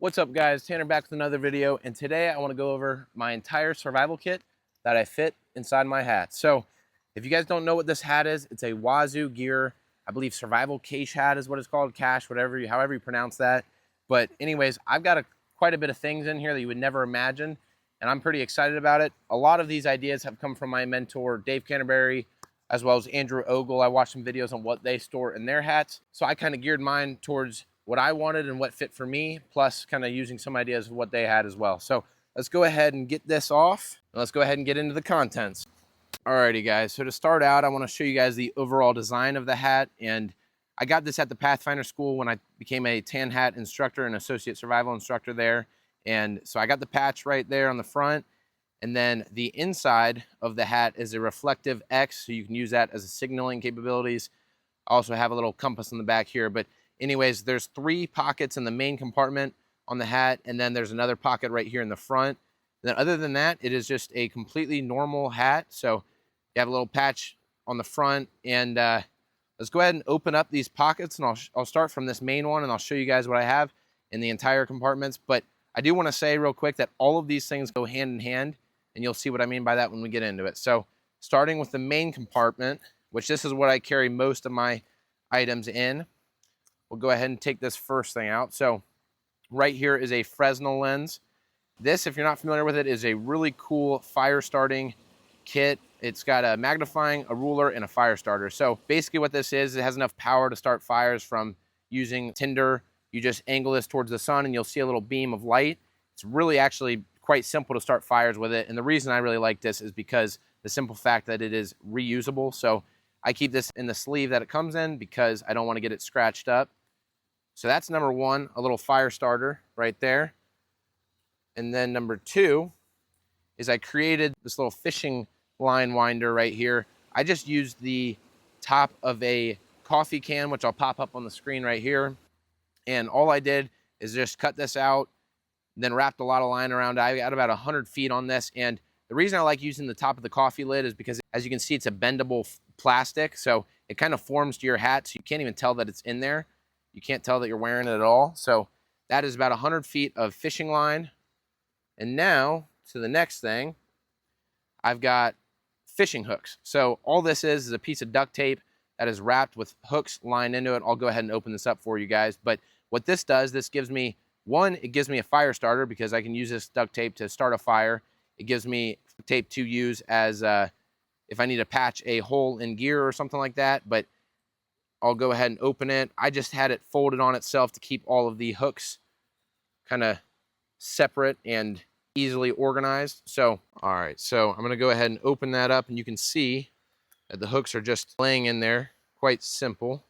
What's up guys, Tanner back with another video, and today I want to go over my entire survival kit that I fit inside my hat. So if you guys don't know what this hat is, it's a Wazoo Gear, I believe survival cache hat is what it's called, cache, whatever, however you pronounce that. But anyways, I've got quite a bit of things in here that you would never imagine, and I'm pretty excited about it. A lot of these ideas have come from my mentor, Dave Canterbury, as well as Andrew Ogle. I watched some videos on what they store in their hats. So I kind of geared mine towards what I wanted and what fit for me, plus kind of using some ideas of what they had as well. So let's go ahead and get this off, and let's go ahead and get into the contents. Alrighty guys, so to start out, I want to show you guys the overall design of the hat. And I got this at the Pathfinder School when I became a tan hat instructor and associate survival instructor there. And so I got the patch right there on the front. And then the inside of the hat is a reflective X, so you can use that as a signaling capabilities. I also have a little compass on the back here, but anyways, there's 3 pockets in the main compartment on the hat, and then there's another pocket right here in the front. And then other than that, it is just a completely normal hat. So you have a little patch on the front, and let's go ahead and open up these pockets, and I'll start from this main one, and I'll show you guys what I have in the entire compartments. But I do want to say real quick that all of these things go hand in hand, and you'll see what I mean by that when we get into it. So starting with the main compartment, which this is what I carry most of my items in, we'll go ahead and take this first thing out. So right here is a Fresnel lens. This, if you're not familiar with it, is a really cool fire starting kit. It's got a magnifying, a ruler, and a fire starter. So basically what this is, it has enough power to start fires from using tinder. You just angle this towards the sun and you'll see a little beam of light. It's really actually quite simple to start fires with it. And the reason I really like this is because the simple fact that it is reusable. So I keep this in the sleeve that it comes in because I don't want to get it scratched up. So that's number 1, a little fire starter right there. And then number 2 is I created this little fishing line winder right here. I just used the top of a coffee can, which I'll pop up on the screen right here. And all I did is just cut this out, then wrapped a lot of line around it. I got about 100 feet on this. And the reason I like using the top of the coffee lid is because, as you can see, it's a bendable plastic. So it kind of forms to your hat, so you can't even tell that it's in there. You can't tell that you're wearing it at all. So that is about 100 feet of fishing line. And now to the next thing, I've got fishing hooks. So all this is a piece of duct tape that is wrapped with hooks lined into it. I'll go ahead and open this up for you guys. But what this does, this gives me, one, it gives me a fire starter because I can use this duct tape to start a fire. It gives me tape to use as if I need to patch a hole in gear or something like that. But I'll go ahead and open it. I just had it folded on itself to keep all of the hooks kind of separate and easily organized. So, all right, so I'm gonna go ahead and open that up, and you can see that the hooks are just laying in there. Quite simple.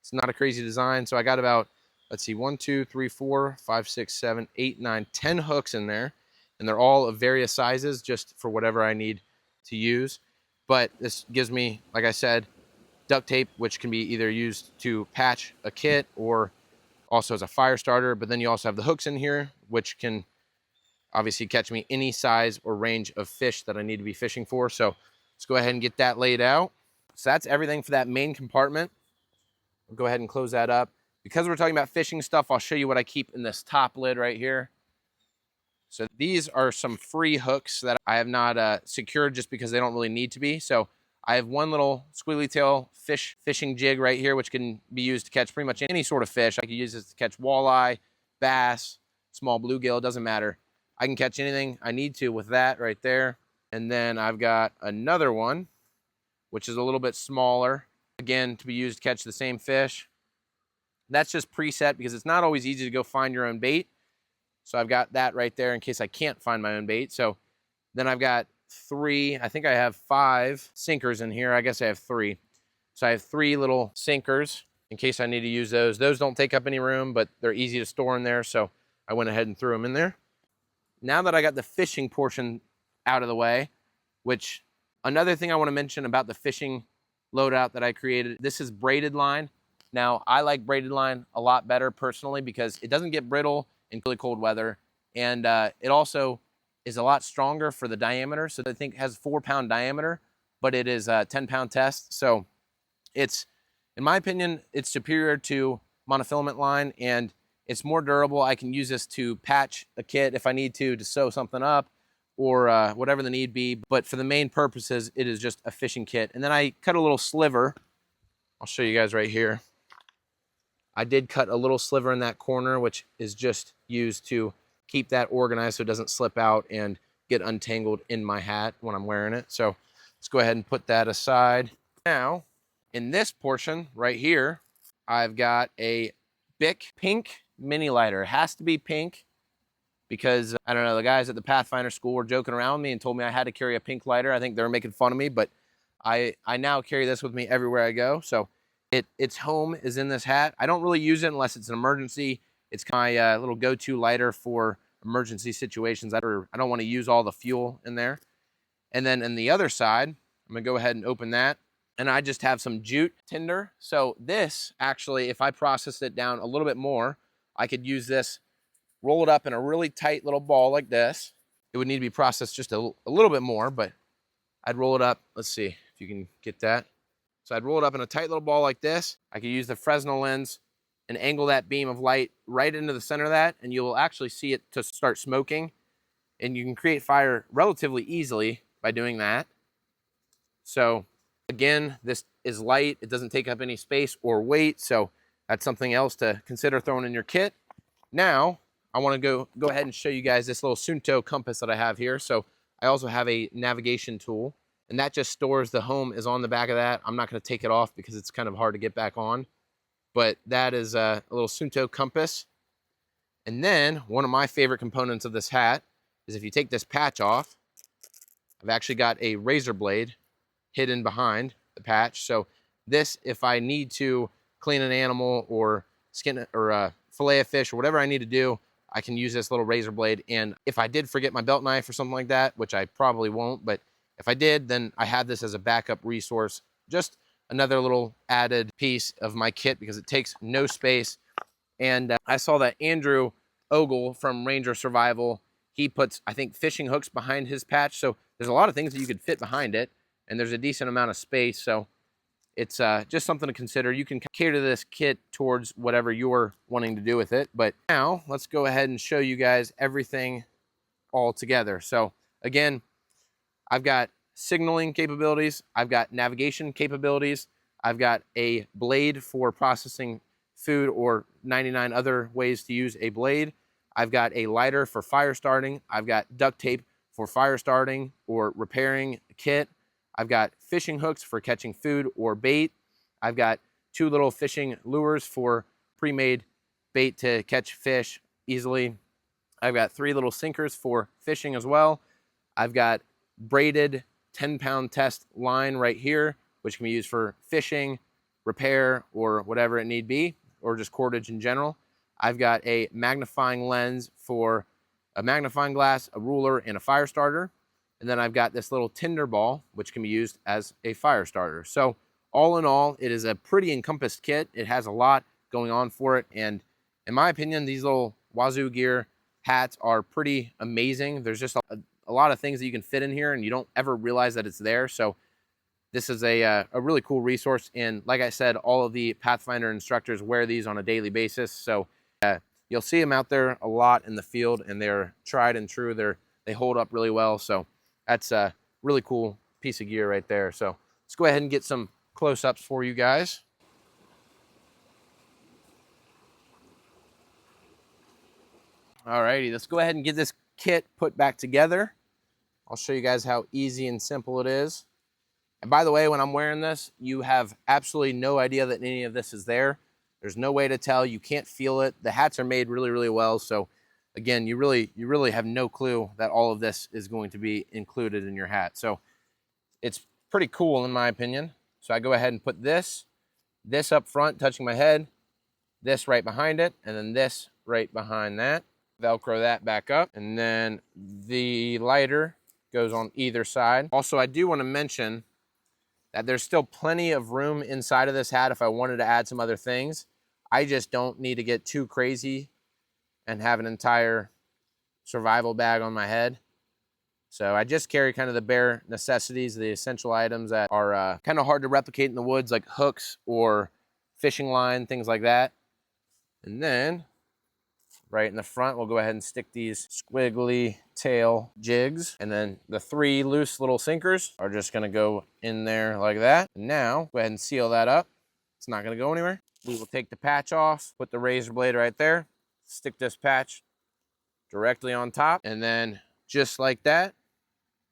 It's not a crazy design. So I got about, let's see, 1, 2, 3, 4, 5, 6, 7, 8, 9, 10 hooks in there. And they're all of various sizes just for whatever I need to use. But this gives me, like I said, duct tape, which can be either used to patch a kit or also as a fire starter. But then you also have the hooks in here, which can obviously catch me any size or range of fish that I need to be fishing for. So let's go ahead and get that laid out. So that's everything for that main compartment. I'll go ahead and close that up. Because we're talking about fishing stuff, I'll show you what I keep in this top lid right here. So these are some free hooks that I have not secured just because they don't really need to be. So I have one little squiggly tail fishing jig right here, which can be used to catch pretty much any sort of fish. I can use this to catch walleye, bass, small bluegill, it doesn't matter. I can catch anything I need to with that right there. And then I've got another one, which is a little bit smaller, again, to be used to catch the same fish. That's just preset because it's not always easy to go find your own bait. So I've got that right there in case I can't find my own bait. So then I've got 3, I think I have 5 sinkers in here. I guess I have 3. So I have 3 little sinkers in case I need to use those. Those don't take up any room, but they're easy to store in there. So I went ahead and threw them in there. Now that I got the fishing portion out of the way, which another thing I want to mention about the fishing loadout that I created, this is braided line. Now I like braided line a lot better personally because it doesn't get brittle in really cold weather. And it also is a lot stronger for the diameter. So I think it has 4-pound diameter, but it is a 10-pound test. So it's, in my opinion, it's superior to monofilament line, and It's more durable. I can use this to patch a kit if I need to sew something up, or whatever the need be. But for the main purposes, it is just a fishing kit. And then I cut a little sliver. I'll show you guys right here. I did cut a little sliver in that corner, which is just used to keep that organized so it doesn't slip out and get untangled in my hat when I'm wearing it. So let's go ahead and put that aside. Now, in this portion right here, I've got a Bic pink mini lighter. It has to be pink because, I don't know, the guys at the Pathfinder school were joking around with me and told me I had to carry a pink lighter. I think they were making fun of me, but I now carry this with me everywhere I go. So its home is in this hat. I don't really use it unless it's an emergency. It's my little go-to lighter for emergency situations. I don't want to use all the fuel in there. And then on the other side, I'm gonna go ahead and open that. And I just have some jute tinder. So this, actually, if I processed it down a little bit more, I could use this, roll it up in a really tight little ball like this. It would need to be processed just a little bit more, but I'd roll it up. Let's see if you can get that. So I'd roll it up in a tight little ball like this. I could use the Fresnel lens and angle that beam of light right into the center of that, and you'll actually see it to start smoking. And you can create fire relatively easily by doing that. So again, this is light. It doesn't take up any space or weight, so that's something else to consider throwing in your kit. Now, I want to go ahead and show you guys this little Sunto compass that I have here. So I also have a navigation tool, and that just stores the home is on the back of that. I'm not going to take it off because it's kind of hard to get back on. But that is a little Sunto compass. And then one of my favorite components of this hat is if you take this patch off, I've actually got a razor blade hidden behind the patch. So this, if I need to clean an animal or skin or fillet a fish or whatever I need to do, I can use this little razor blade. And if I did forget my belt knife or something like that, which I probably won't, but if I did, then I have this as a backup resource. Just another little added piece of my kit because it takes no space. And I saw that Andrew Ogle from Ranger Survival, he puts, I think, fishing hooks behind his patch. So there's a lot of things that you could fit behind it, and there's a decent amount of space. So it's just something to consider. You can cater this kit towards whatever you're wanting to do with it. But now let's go ahead and show you guys everything all together. So again, I've got signaling capabilities. I've got navigation capabilities. I've got a blade for processing food or 99 other ways to use a blade. I've got a lighter for fire starting. I've got duct tape for fire starting or repairing a kit. I've got fishing hooks for catching food or bait. I've got 2 little fishing lures for pre-made bait to catch fish easily. I've got 3 little sinkers for fishing as well. I've got braided 10-pound test line right here, which can be used for fishing, repair, or whatever it need be, or just cordage in general. I've got a magnifying lens for a magnifying glass, a ruler, and a fire starter. And then I've got this little tinder ball, which can be used as a fire starter. So all in all, it is a pretty encompassed kit. It has a lot going on for it. And in my opinion, these little Wazoo Gear hats are pretty amazing. There's just a lot of things that you can fit in here, and you don't ever realize that it's there. So this is a really cool resource. And like I said, all of the Pathfinder instructors wear these on a daily basis. So you'll see them out there a lot in the field, and they're tried and true. They hold up really well. So that's a really cool piece of gear right there. So let's go ahead and get some close-ups for you guys. Alrighty, let's go ahead and get this kit put back together. I'll show you guys how easy and simple it is. And by the way, when I'm wearing this, you have absolutely no idea that any of this is there. There's no way to tell. You can't feel it. The hats are made really, really well. So again, you really have no clue that all of this is going to be included in your hat. So it's pretty cool in my opinion. So I go ahead and put this up front, touching my head, this right behind it, and then this right behind that. Velcro that back up, and then the lighter goes on either side. Also, I do want to mention that there's still plenty of room inside of this hat if I wanted to add some other things. I just don't need to get too crazy and have an entire survival bag on my head. So I just carry kind of the bare necessities, the essential items that are kind of hard to replicate in the woods, like hooks or fishing line, things like that. And then right in the front, we'll go ahead and stick these squiggly tail jigs. And then the 3 loose little sinkers are just gonna go in there like that. Now, go ahead and seal that up. It's not gonna go anywhere. We will take the patch off, put the razor blade right there, stick this patch directly on top, and then just like that,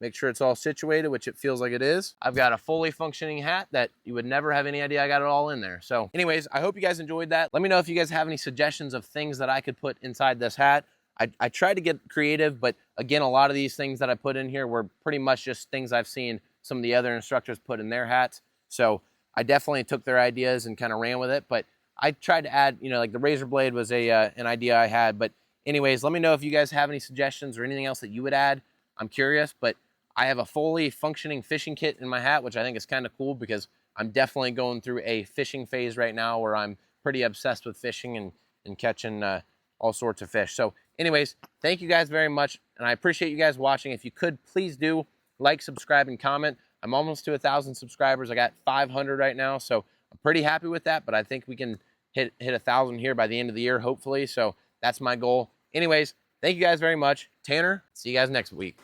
make sure it's all situated, which it feels like it is. I've got a fully functioning hat that you would never have any idea I got it all in there. So anyways, I hope you guys enjoyed that. Let me know if you guys have any suggestions of things that I could put inside this hat. I tried to get creative, but again, a lot of these things that I put in here were pretty much just things I've seen some of the other instructors put in their hats. So I definitely took their ideas and kind of ran with it, but I tried to add, you know, like the razor blade was an idea I had. But anyways, let me know if you guys have any suggestions or anything else that you would add. I'm curious, but I have a fully functioning fishing kit in my hat, which I think is kind of cool because I'm definitely going through a fishing phase right now where I'm pretty obsessed with fishing and catching all sorts of fish. So anyways, thank you guys very much, and I appreciate you guys watching. If you could, please do like, subscribe, and comment. I'm almost to 1,000 subscribers. I got 500 right now, so I'm pretty happy with that, but I think we can hit 1,000 here by the end of the year, hopefully. So that's my goal. Anyways, thank you guys very much. Tanner, see you guys next week.